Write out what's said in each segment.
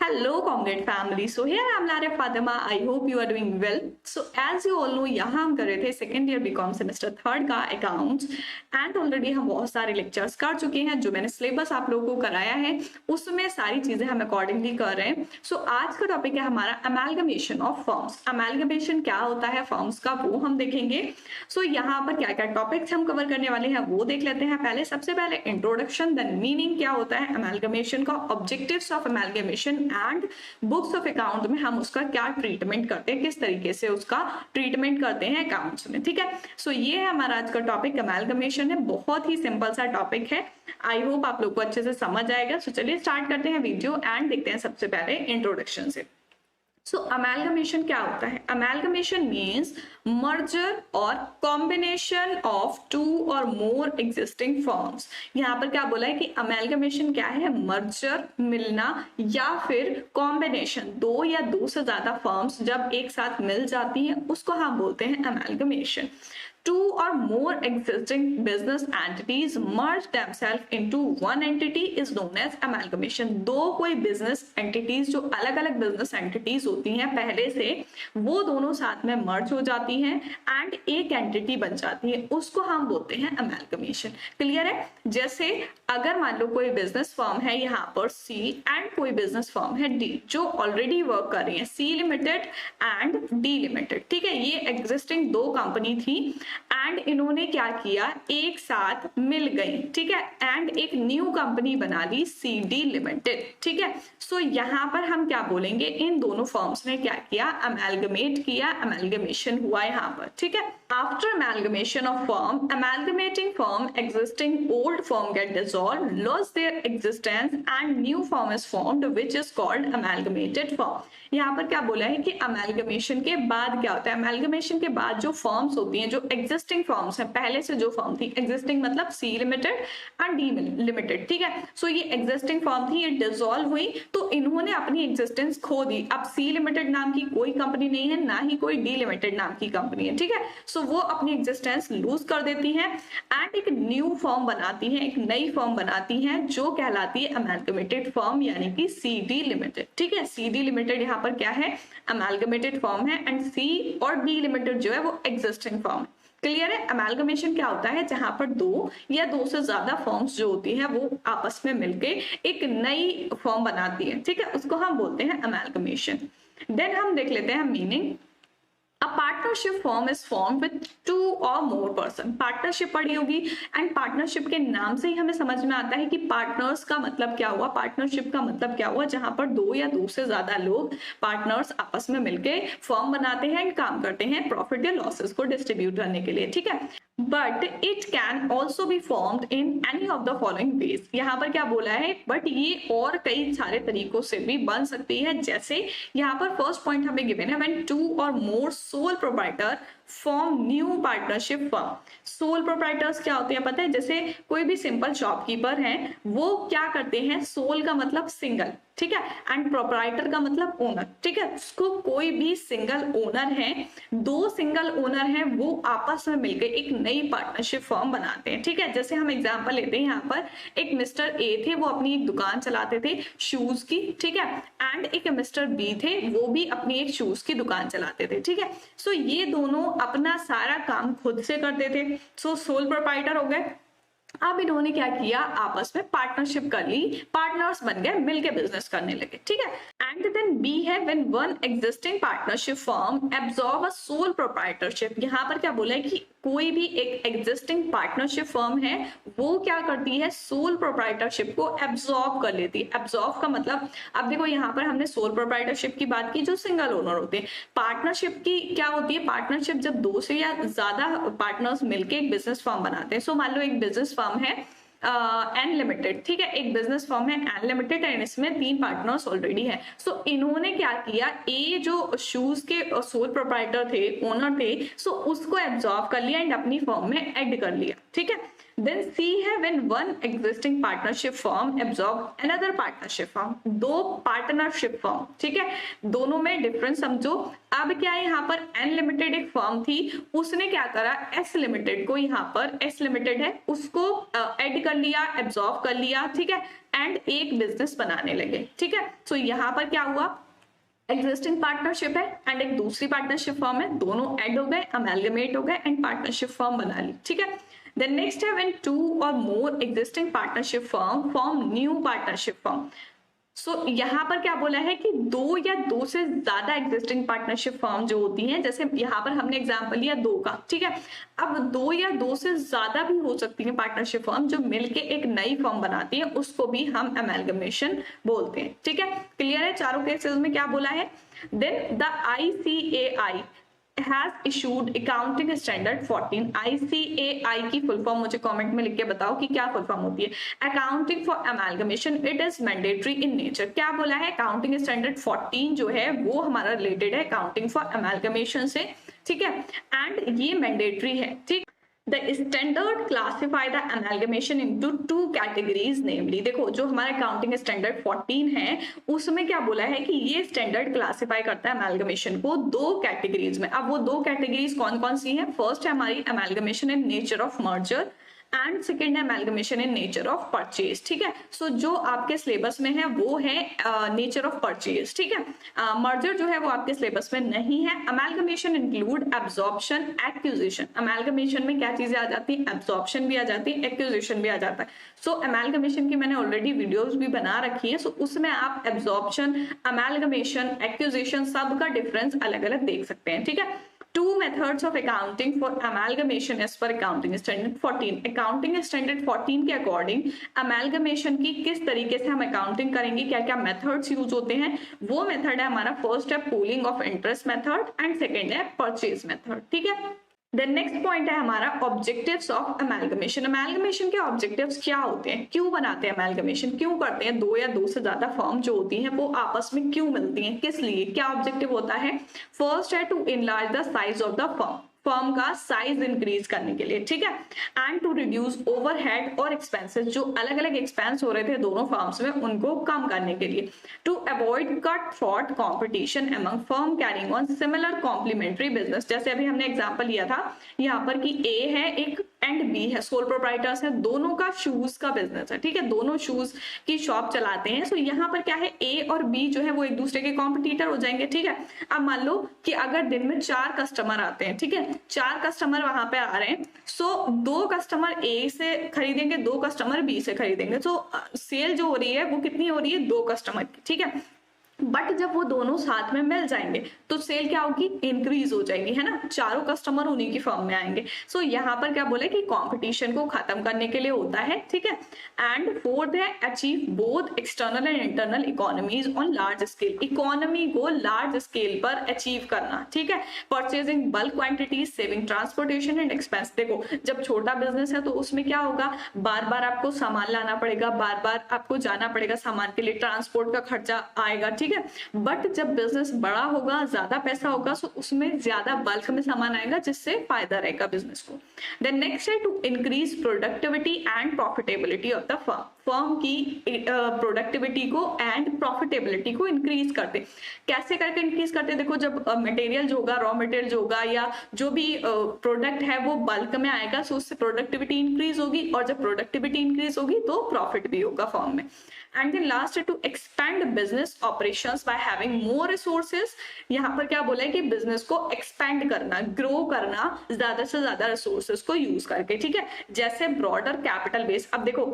Hello, Congregate family. So here I'm Lara Fatima. I hope you are doing well. So as you all know, यहाँ हम कर रहे थे second year BCom semester third का accounts and already हम बहुत सारे लेक्चर्स कर चुके हैं। जो मैंने सिलेबस आप लोगों को कराया है उसमें सारी चीजें हम अकॉर्डिंगली कर रहे हैं। सो आज का टॉपिक है हमारा अमेलगमेशन ऑफ फर्म्स। अमेलगमेशन क्या होता है फर्म्स का वो हम देखेंगे। सो यहाँ पर क्या क्या टॉपिक्स हम कवर करने वाले हैं वो देख लेते हैं। पहले सबसे पहले इंट्रोडक्शन, देन मीनिंग क्या होता है अमेलगमेशन का, objectives of amalgamation and books of account में हम उसका क्या ट्रीटमेंट करते हैं, किस तरीके से उसका ट्रीटमेंट करते हैं अकाउंट्स में। ठीक है, सो ये है हमारा आज का टॉपिक अमेलगमेशन है। बहुत ही सिंपल सा टॉपिक है। आई होप आप लोग को अच्छे से समझ आएगा। सो चलिए स्टार्ट करते हैं वीडियो एंड देखते हैं सबसे पहले इंट्रोडक्शन से। सो अमेलगमेशन क्या होता है? अमेलगमेशन मीन्स मर्जर और combination of to or more existing firms. यहाँ पर क्या बोला है कि अमेलगमेशन क्या है? मर्जर, मिलना या फिर कॉम्बिनेशन, दो या दो से ज्यादा फर्म्स जब एक साथ मिल जाती हैं उसको हम बोलते हैं amalgamation. Two or more existing business entities merge themselves into one entity is known as amalgamation। दो कोई business entities जो अलग अलग business entities होती हैं पहले से, वो दोनों साथ में merge हो जाती हैं एंड एक entity बन जाती है, उसको हम बोलते हैं amalgamation। क्लियर है? जैसे अगर मान लो कोई business firm है यहाँ पर C एंड कोई business firm है D जो ऑलरेडी वर्क कर रही है, C limited and D limited. ठीक है, ये एग्जिस्टिंग दो कंपनी थी एंड इन्होंने क्या किया, एक साथ मिल गई। ठीक है, एंड एक न्यू कंपनी बना ली CD लिमिटेड। ठीक है, सो यहाँ पर हम क्या बोलेंगे, इन दोनों फर्म्स ने क्या किया, अमेलगमेट किया, अमेलगमेशन हुआ यहाँ पर। ठीक है, after amalgamation of firm, amalgamating firm existing old firm get dissolve, loss their existence and new firm is formed which is called amalgamated firm. यहाँ पर क्या बोला है कि अमेलगमेशन के बाद क्या होता है, अमेलगमेशन के बाद जो फर्म्स होती हैं, जो एग्जिस्टिंग फर्म्स हैं, पहले से जो फर्म थी, एग्जिस्टिंग मतलब C limited and D limited. ठीक है, सो ये एग्जिस्टिंग फर्म थी, ये डिसॉल्व हुई तो इन्होंने अपनी एग्जिस्टेंस खो दी। अब C लिमिटेड नाम की कोई कंपनी नहीं है, ना ही कोई D लिमिटेड नाम की कंपनी है। ठीक है, सो वो अपनी एग्जिस्टेंस लूज कर देती हैं एंड एक न्यू फर्म बनाती हैं, एक नई फर्म बनाती हैं जो कहलाती है अमेलगमेटेड फर्म यानी कि CD लिमिटेड। ठीक है, CD लिमिटेड यहाँ पर क्या है, अमेलगमेटेड फर्म है एंड C और D लिमिटेड जो है वो एग्जिस्टिंग फर्म है। क्लियर है? अमेलगमेशन क्या होता है, जहां पर दो या दो से ज्यादा फर्म्स जो होती है वो आपस में मिलके एक नई फर्म बनाती है। ठीक है, उसको हम बोलते हैं अमेलगमेशन। देन हम देख लेते हैं meaning. A partnership firm is formed with two or more person। Partnership पढ़ी होगी एंड पार्टनरशिप के नाम से ही हमें समझ में आता है कि पार्टनर्स का मतलब क्या हुआ, पार्टनरशिप का मतलब क्या हुआ, जहां पर दो या दो से ज्यादा लोग पार्टनर्स आपस में मिलके फर्म बनाते हैं एंड काम करते हैं प्रॉफिट या लॉसेस को डिस्ट्रीब्यूट करने के लिए। ठीक है, but it can also be formed in any of the following veg. यहाँ पर क्या बोला है, बट ये और कई सारे तरीकों से भी बन सकती है। जैसे यहाँ पर फर्स्ट पॉइंट हमें गिवन है, when two or more sole proprietor form new partnership firm. Sole proprietors क्या होते हैं पता है? जैसे कोई भी सिंपल शॉपकीपर है, वो क्या करते हैं, सोल का मतलब सिंगल, ठीक है, एंड प्रोप्राइटर का मतलब ओनर। ठीक है, उसको कोई भी सिंगल ओनर है, दो सिंगल ओनर हैं, वो आपस में मिलकर एक नई पार्टनरशिप फर्म बनाते हैं। ठीक है, जैसे हम एग्जांपल लेते हैं, यहाँ पर एक मिस्टर ए थे, वो अपनी एक दुकान चलाते थे शूज की। ठीक है, एंड एक मिस्टर बी थे, वो भी अपनी एक शूज की दुकान चलाते थे। ठीक है, सो ये दोनों अपना सारा काम खुद से करते थे, सो सोल प्रोप्राइटर हो गए। अब इन्होंने क्या किया, आपस में पार्टनरशिप कर ली, पार्टनर्स बन गए, मिलके बिजनेस करने लगे। ठीक है, एंड देन बी है, when one existing partnership firm absorb a sole proprietorship. यहाँ पर क्या बोला है कि कोई भी एक एग्जिस्टिंग पार्टनरशिप फर्म है, वो क्या करती है, सोल प्रोप्राइटरशिप को एब्जॉर्ब कर लेती है। एब्जॉर्ब का मतलब, अब देखो यहाँ पर हमने सोल प्रोप्राइटरशिप की बात की जो सिंगल ओनर होते हैं। पार्टनरशिप की क्या होती है, पार्टनरशिप जब दो से या ज्यादा पार्टनर्स मिलके एक बिजनेस फर्म बनाते हैं। सो मान लो एक बिजनेस फर्म है एन लिमिटेड। ठीक है, एक बिजनेस फर्म है एन लिमिटेड एंड इसमें 3 पार्टनर्स ऑलरेडी हैं। सो इन्होंने क्या किया, ए जो शूज के सोल प्रोप्राइटर थे, ओनर थे, सो उसको एब्जॉर्ब कर लिया एंड अपनी फर्म में ऐड कर लिया। ठीक है। देन सी है when one existing partnership firm absorb another partnership firm, दो पार्टनरशिप फर्म, ठीक है, दोनों में डिफरेंस समझो। अब क्या है, यहाँ पर एन लिमिटेड एक फर्म थी, उसने क्या करा, एस लिमिटेड को, यहाँ पर एस लिमिटेड है उसको ऐड कर लिया, एब्जॉर्ब कर लिया, ठीक है, एंड एक बिजनेस बनाने लगे, ठीक है। सो यहाँ पर क्या हुआ, एग्जिस्टिंग पार्टनरशिप है एंड एक दूसरी पार्टनरशिप फर्म है, दोनों ऐड हो गए, अमेलगमेट हो गए एंड पार्टनरशिप फर्म बना ली, ठीक है। देन नेक्स्ट है when two or more existing partnership firm form new partnership firm. So यहाँ पर क्या बोला है कि दो या दो से ज्यादा एग्जिस्टिंग पार्टनरशिप फर्म जो होती हैं, जैसे यहाँ पर हमने एग्जांपल लिया दो का, ठीक है। अब दो या दो से ज्यादा भी हो सकती है पार्टनरशिप फर्म जो मिलके एक नई फर्म बनाती है, उसको भी हम अमेलगमेशन बोलते हैं, ठीक है। क्लियर है, चारों केसेस में क्या बोला है। Then the ICAI has issued accounting standard 14। ICAI की फुल फॉर्म मुझे कमेंट में लिख के बताओ कि क्या फुल फॉर्म होती है। Accounting for amalgamation, it is mandatory in nature. क्या बोला है, अकाउंटिंग स्टैंडर्ड 14 जो है वो हमारा रिलेटेड है अकाउंटिंग फॉर अमेलगमेशन से, ठीक है, एंड ये मैंडेटरी है, ठीक। The standard classify the amalgamation into two categories, namely देखो जो हमारा अकाउंटिंग स्टैंडर्ड 14 है उसमें क्या बोला है कि ये स्टैंडर्ड क्लासिफाई करता है अमेलगमेशन को दो कैटेगरीज में। अब वो दो कैटेगरीज कौन कौन सी है, फर्स्ट है हमारी amalgamation in nature of merger and second है amalgamation in nature of purchase, ठीक है। सो जो आपके सिलेबस में है वो है नेचर ऑफ परचेज, ठीक है। मर्जर जो है वो आपके सिलेबस में नहीं है। Amalgamation include absorption, acquisition. Amalgamation में क्या चीजें आ जाती है, एब्जॉर्प्शन भी आ जाती है, एक्विजिशन भी आ जाता है। सो अमेलगमेशन की मैंने ऑलरेडी वीडियोस भी बना रखी है, सो उसमें आप एब्जॉर्प्शन, अमेलगमेशन, एक्विजिशन सब का डिफरेंस अलग अलग देख सकते हैं, ठीक है। Two methods of accounting for amalgamation as per accounting standard 14। accounting standard 14 के अकॉर्डिंग amalgamation की किस तरीके से हम अकाउंटिंग करेंगे, क्या क्या मेथड्स यूज होते हैं, वो मेथड है हमारा, फर्स्ट है pooling of interest method and second है परचेज मेथड, ठीक है। देन नेक्स्ट पॉइंट है हमारा ऑब्जेक्टिव्स ऑफ अमेलगमेशन। अमेलगमेशन के ऑब्जेक्टिव्स क्या होते हैं, क्यों बनाते हैं अमेलगमेशन, क्यों करते हैं, दो या दो से ज्यादा फर्म जो होती हैं वो आपस में क्यों मिलती हैं, किस लिए, क्या ऑब्जेक्टिव होता है। फर्स्ट है to enlarge the size of the firm, firm का साइज इंक्रीज करने के लिए, ठीक है, एंड टू रिड्यूस ओवरहेड और एक्सपेंसेस, जो अलग अलग एक्सपेंस हो रहे थे दोनों फर्म्स में उनको कम करने के लिए। To avoid cut throat competition among firm carrying on similar complementary business. जैसे अभी हमने एग्जांपल लिया था यहाँ पर कि ए है एक एंड बी है, सोल प्रोप्राइटर्स है, दोनों का शूज का बिजनेस है, ठीक है, दोनों शूज की शॉप चलाते हैं। सो यहाँ पर क्या है, ए और बी जो है वो एक दूसरे के कॉम्पिटिटर हो जाएंगे, ठीक है। अब मान लो कि अगर दिन में 4 कस्टमर आते हैं, ठीक है, 4 कस्टमर वहां पे आ रहे हैं, सो 2 कस्टमर ए से खरीदेंगे, 2 कस्टमर बी से खरीदेंगे, सो सेल जो हो रही है वो कितनी हो रही है, 2 कस्टमर की, ठीक है। बट जब वो दोनों साथ में मिल जाएंगे तो सेल क्या होगी, इंक्रीज हो जाएगी, है ना, चारों कस्टमर उन्हीं की फर्म में आएंगे। सो यहाँ पर क्या बोले कि कंपटीशन को खत्म करने के लिए होता है, ठीक है। एंड फोर्थ है achieve both external and internal economies on large scale, economy को लार्ज स्केल पर अचीव करना, ठीक है। Purchasing bulk quantities, saving transportation and expense. देखो जब छोटा बिजनेस है तो उसमें क्या होगा, बार बार आपको सामान लाना पड़ेगा, बार बार आपको जाना पड़ेगा सामान के लिए, ट्रांसपोर्ट का खर्चा आएगा, ठीक है। बट जब बिजनेस बड़ा होगा, ज्यादा पैसा होगा, सो उसमें ज्यादा बल्क में सामान आएगा जिससे फायदा रहेगा बिजनेस को। देन नेक्स्ट है to increase productivity and profitability of the firm, firm की प्रोडक्टिविटी को एंड प्रॉफिटेबिलिटी को इंक्रीज करते, कैसे करके इंक्रीज करते, देखो जब मटेरियल जो होगा, रॉ मटेरियल जो होगा या जो भी प्रोडक्ट है वो बल्क में आएगा, सो उससे प्रोडक्टिविटी इंक्रीज होगी, और जब प्रोडक्टिविटी इंक्रीज होगी तो प्रॉफिट भी होगा फर्म में। एंड देन लास्ट है to expand business operations by having more resources. यहाँ पर क्या बोला है कि बिजनेस को एक्सपैंड करना, ग्रो करना ज्यादा से ज्यादा रिसोर्सेज को यूज करके, ठीक है। जैसे ब्रॉडर कैपिटल बेस, अब देखो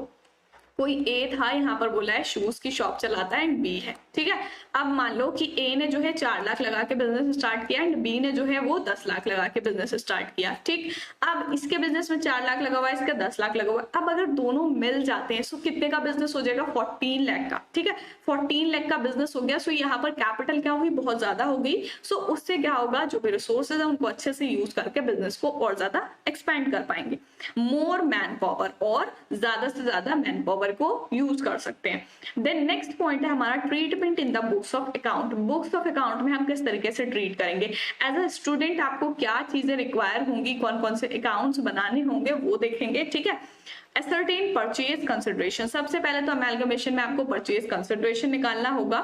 कोई ए था, यहाँ पर बोला है शूज की शॉप चलाता है एंड बी है, ठीक है। अब मान लो कि ए ने जो है 4 लाख लगा के बिजनेस स्टार्ट किया एंड बी ने जो है वो 10 लाख लगा के बिजनेस स्टार्ट किया, ठीक। अब इसके बिजनेस में 4 लाख लगा हुआ है, इसका 10 लाख लगा हुआ है। अब अगर दोनों मिल जाते हैं सो कितने का बिजनेस हो जाएगा, 14 लाख का, ठीक है। 14 लाख का बिजनेस हो गया, सो यहाँ पर कैपिटल क्या हुई, बहुत ज्यादा हो गई। सो उससे क्या होगा, जो भी रिसोर्सेज है उनको अच्छे से यूज करके बिजनेस को और ज्यादा एक्सपैंड कर पाएंगे। मोर मैन पावर, और ज्यादा से ज्यादा मैन पावर पावर को यूज कर सकते हैं। देन नेक्स्ट पॉइंट है हमारा treatment in the books of account. Books of account में हम किस तरीके से ट्रीट करेंगे, एज अ स्टूडेंट आपको क्या चीजें रिक्वायर होंगी, कौन कौन से अकाउंट्स बनाने होंगे वो देखेंगे, ठीक है। असर्टेन परचेज कंसिडरेशन, सबसे पहले तो अमेलगमेशन में आपको परचेज कंसिडरेशन निकालना होगा।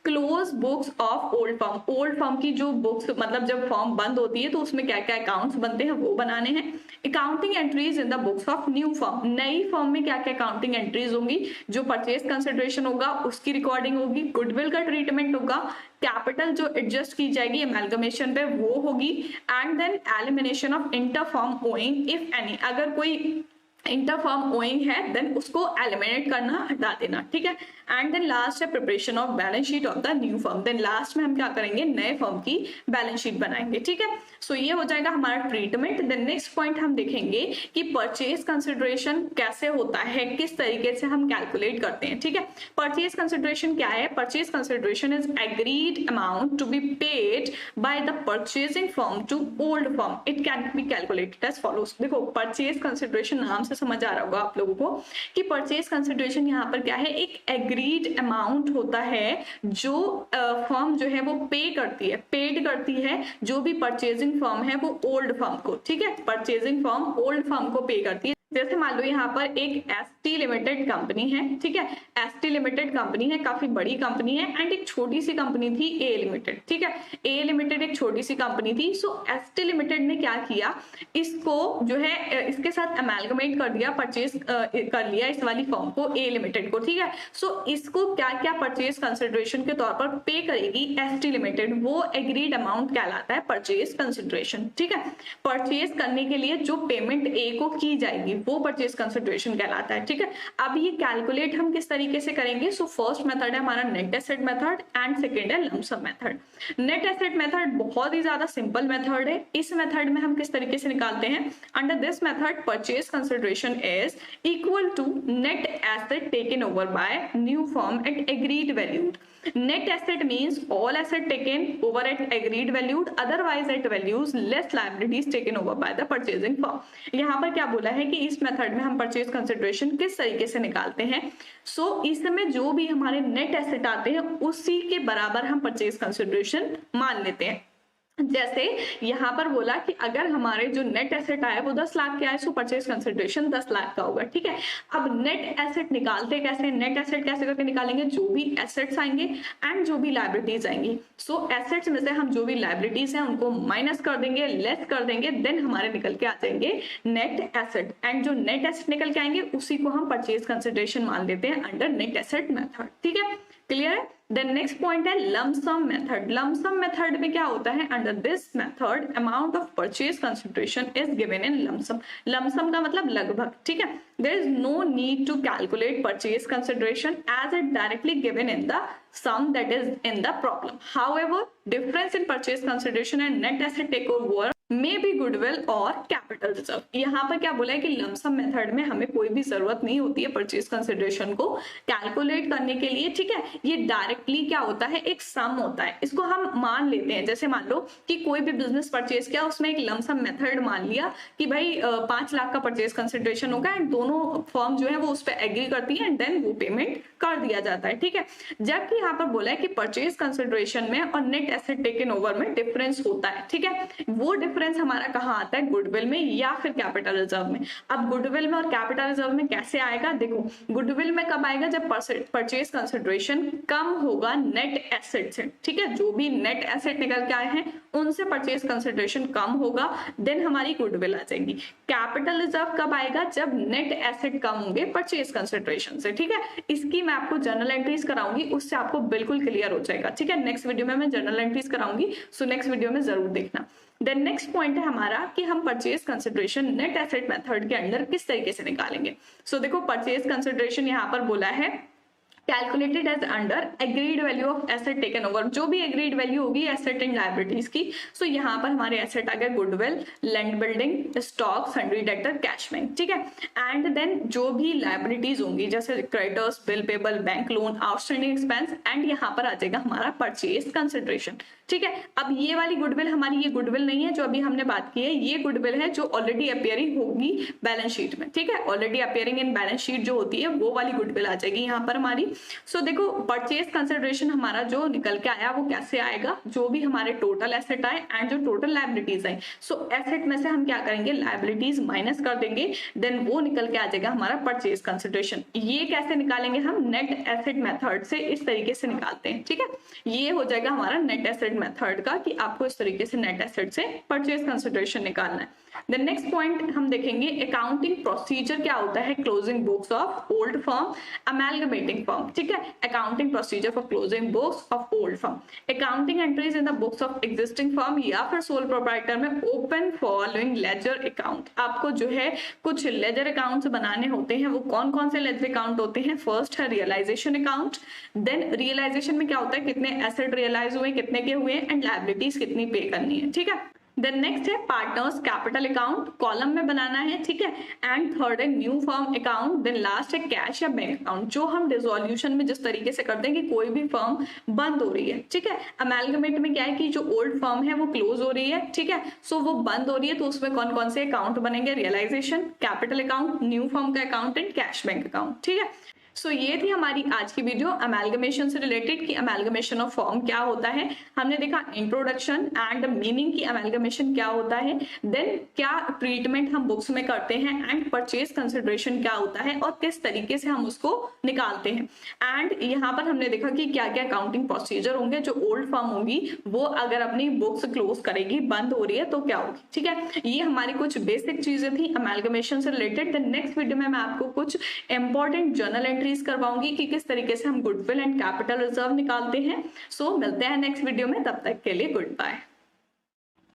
Close books of old firm, old firm की जो बुक्स मतलब जब फर्म बंद होती है तो उसमें क्या क्या अकाउंट्स बनते हैं वो बनाने हैं। Accounting entries in the books of new firm, नई फर्म में क्या क्या अकाउंटिंग एंट्रीज होंगी, जो परचेज कंसिडरेशन होगा उसकी रिकॉर्डिंग होगी, गुडविल का ट्रीटमेंट होगा, कैपिटल जो एडजस्ट की जाएगी अमेलगमेशन पे वो होगी, and then elimination of inter firm owing if any, अगर कोई इंटर फर्म ओइंग है देन उसको एलिमिनेट करना, हटा देना, ठीक है। एंड देन लास्ट है preparation of balance sheet of the new firm, then last में हम क्या करेंगे, नए फर्म की बैलेंस शीट बनाएंगे, ठीक है। सो ये हो जाएगा हमारा ट्रीटमेंट। देन नेक्स्ट पॉइंट हम देखेंगे कि परचेज कंसिडरेशन कैसे होता है, किस तरीके से हम कैलकुलेट करते हैं, ठीक है। परचेज कंसिडरेशन क्या है, purchase consideration is agreed amount to be paid by the purchasing firm to old firm, it can be calculated as follows. देखो परचेज कंसिडरेशन नाम से समझ आ रहा होगा आप लोगों को कि परचेज कंसिडरेशन यहाँ पर क्या है, एक एग्रीड अमाउंट होता है जो फर्म जो है वो पे करती है, पेड करती है जो भी परचेजिंग फर्म है वो ओल्ड फर्म को, ठीक है। परचेजिंग फर्म ओल्ड फर्म को पे करती है। जैसे मान लो यहाँ पर एक एसटी लिमिटेड कंपनी है, ठीक है, एसटी लिमिटेड कंपनी है, काफी बड़ी कंपनी है, एंड एक छोटी सी कंपनी थी ए लिमिटेड, ठीक है। ए लिमिटेड एक छोटी सी कंपनी थी। सो एसटी लिमिटेड ने क्या किया, इसको जो है इसके साथ अमेलगमेट कर दिया, परचेज कर लिया इस वाली फर्म को, ए लिमिटेड को, ठीक है। सो इसको क्या क्या परचेज कंसिडरेशन के तौर पर पे करेगी एसटी लिमिटेड, वो एग्रीड अमाउंट कहलाता है परचेज कंसिडरेशन, ठीक है। परचेज करने के लिए जो पेमेंट ए को की जाएगी वो परचेज कंसिडरेशन कहलाता है, ठीक है। अब ये कैलकुलेट हम किस तरीके से करेंगे, सो फर्स्ट मेथड है हमारा net asset method and second है lump sum method. Net asset method बहुत ही ज्यादा सिंपल मेथड है। इस मेथड में हम किस तरीके से निकालते हैं, under this method purchase consideration is equal to net asset taken over by new firm at agreed valued. Net asset means all asset taken over at agreed valued, otherwise at values less liabilities taken over by the purchasing firm। यहाँ पर क्या बोला है कि इस method में हम purchase consideration किस तरीके से निकालते हैं। सो इसमें जो भी हमारे नेट एसेट आते हैं उसी के बराबर हम परचेज कंसिडरेशन मान लेते हैं। जैसे यहाँ पर बोला कि अगर हमारे जो नेट एसेट आए वो 10 लाख के आए, सो परचेज कंसिडरेशन 10 लाख का होगा, ठीक है। अब नेट एसेट निकालते कैसे, नेट एसेट कैसे करके निकालेंगे, जो भी एसेट्स आएंगे एंड जो भी लायबिलिटीज आएंगी। सो एसेट्स में से हम जो भी लायबिलिटीज हैं उनको माइनस कर देंगे, लेस कर देंगे, देन हमारे निकल के आ जाएंगे नेट एसेट, एंड जो नेट एसेट निकल के आएंगे उसी को हम परचेज कंसिडरेशन मान लेते हैं अंडर नेट एसेट मेथड, ठीक है। क्लियर है। देन नेक्स्ट पॉइंट है lump sum method. Lump sum method में क्या होता है, under this method amount of purchase consideration is given in lump sum. Lump sum का मतलब लगभग, ठीक है। There is no need to calculate purchase consideration as it directly given in the sum that is in the problem. However, difference in purchase consideration and net asset takeover may be goodwill or capital reserve। यहाँ पर क्या बोला है कि lump sum method में हमें कोई भी जरूरत नहीं होती है परचेज कंसिडरेशन को कैलकुलेट करने के लिए, ठीक है। ये डायरेक्टली क्या होता है, एक सम होता है, इसको हम मान लेते हैं। जैसे मान लो कि कोई भी बिजनेस परचेज किया, उसमें एक लमसम मेथड मान लिया कि भाई 5 लाख का परचेज कंसिडरेशन होगा एंड दोनों फर्म जो है वो उस पर एग्री करती है एंड देन वो पेमेंट कर दिया जाता है, ठीक है। जबकि यहाँ पर बोला है कि परचेज कंसिडरेशन में और नेट एसेट टेकन ओवर में डिफरेंस होता है, ठीक है। वो डिफरेंस हमारा कहाँ आता है, गुडविल में या फिर कैपिटल रिजर्व में। अब गुडविल में और कैपिटल रिजर्व में कैसे आएगा, देखो गुडविल में कब आएगा, जब परचेज कंसिडरेशन कम होगा नेट एसेट से, ठीक है। जो भी नेट एसेट निकल के आए हैं उनसे परचेज कंसिडरेशन कम होगा, देन हमारी गुडविल आ जाएगी। कैपिटल रिजर्व कब आएगा, जब नेट एसेट कम होंगे परचेज कंसिडरेशन से, ठीक है। इसकी मैं आपको जर्नल एंट्रीज कराऊंगी, उससे आपको बिल्कुल क्लियर हो जाएगा, ठीक है। नेक्स्ट वीडियो में मैं जर्नल एंट्रीज कराऊंगी, सो नेक्स्ट वीडियो में जरूर देखना। देन नेक्स्ट पॉइंट है हमारा कि हम purchase consideration net asset method के अंडर किस तरीके से निकालेंगे। सो देखो परचेज कंसिडरेशन यहाँ पर बोला है calculated as under agreed value of asset taken over, जो भी एग्रीड वैल्यू होगी एसेट एंड लायबिलिटीज की। सो यहाँ पर हमारे एसेट आ गए goodwill, land building, stock, sundry debtor, cash bank, ठीक है। एंड देन जो भी लायबिलिटीज होंगी जैसे creditors, bill payable, bank loan, outstanding expense, and यहाँ पर आ जाएगा हमारा परचेज कंसिडरेशन, ठीक है। अब ये वाली गुडविल हमारी ये गुडविल नहीं है जो अभी हमने बात की है, ये गुडविल है जो ऑलरेडी अपियरिंग होगी बैलेंस शीट में, ठीक है। Already appearing in balance sheet जो होती है वो वाली गुडविल आ जाएगी यहाँ पर हमारी। सो देखो परचेज कंसिडरेशन हमारा जो निकल के आया वो कैसे आएगा, जो भी हमारे टोटल एसेट आए एंड जो टोटल लायबिलिटीज आए। सो एसेट में से हम क्या करेंगे, लायबिलिटीज माइनस कर देंगे, देन वो निकल के आ जाएगा हमारा परचेज कंसिडरेशन। ये कैसे निकालेंगे हम, नेट एसेट मेथड से इस तरीके से निकालते हैं, ठीक है। ये हो जाएगा हमारा नेट एसेट मेथड का कि आपको इस तरीके से नेट एसेट से परचेज कंसिडरेशन निकालना है। द नेक्स्ट पॉइंट हम देखेंगे अकाउंटिंग प्रोसीजर क्या होता है closing books of old firm, amalgamating firm, ठीक है। Accounting procedure for closing books of old firm, accounting entries in the books of existing firm या फिर सोल प्रोप्राइटर में ओपन फॉलोइंग लेजर अकाउंट। आपको जो है कुछ लेजर अकाउंट्स बनाने होते हैं, वो कौन कौन से लेजर अकाउंट होते हैं, फर्स्ट है रियलाइजेशन अकाउंट, देन रियलाइजेशन में क्या होता है कितने एसेट रियलाइज हुए, कितने के हुए एंड लायबिलिटीज कितनी पे करनी है, ठीक है। देन नेक्स्ट है पार्टनर्स कैपिटल अकाउंट, कॉलम में बनाना है, ठीक है। एंड थर्ड है new firm account, then last है कैश या बैंक अकाउंट, जो हम डिसोल्यूशन में जिस तरीके से करते हैं कि कोई भी फर्म बंद हो रही है, ठीक है। अमेलगमेट में क्या है कि जो ओल्ड फर्म है वो क्लोज हो रही है, ठीक है। सो वो बंद हो रही है तो उसमें कौन कौन से अकाउंट बनेंगे, realisation, capital account, new firm का account and cash bank account, ठीक है। सो ये थी हमारी आज की वीडियो अमेलगमेशन से रिलेटेड कि अमेलगमेशन ऑफ फॉर्म क्या होता है। हमने देखा इंट्रोडक्शन एंड मीनिंग की अमेलगमेशन क्या होता है, देन क्या ट्रीटमेंट हम बुक्स में करते हैं एंड परचेज कंसिडरेशन क्या होता है और किस तरीके से हम उसको निकालते हैं। एंड यहाँ पर हमने देखा कि क्या क्या अकाउंटिंग प्रोसीजर होंगे, जो ओल्ड फर्म होगी वो अगर अपनी बुक्स क्लोज करेगी, बंद हो रही है तो क्या होगी, ठीक है। ये हमारी कुछ बेसिक चीजें थी अमेलगमेशन से रिलेटेड। द नेक्स्ट वीडियो में मैं आपको कुछ इंपॉर्टेंट जर्नल एंट्रीज करवाऊंगी कि किस तरीके से हम गुडविल एंड कैपिटल रिजर्व निकालते हैं। सो मिलते हैं नेक्स्ट वीडियो में, तब तक के लिए गुड बाय।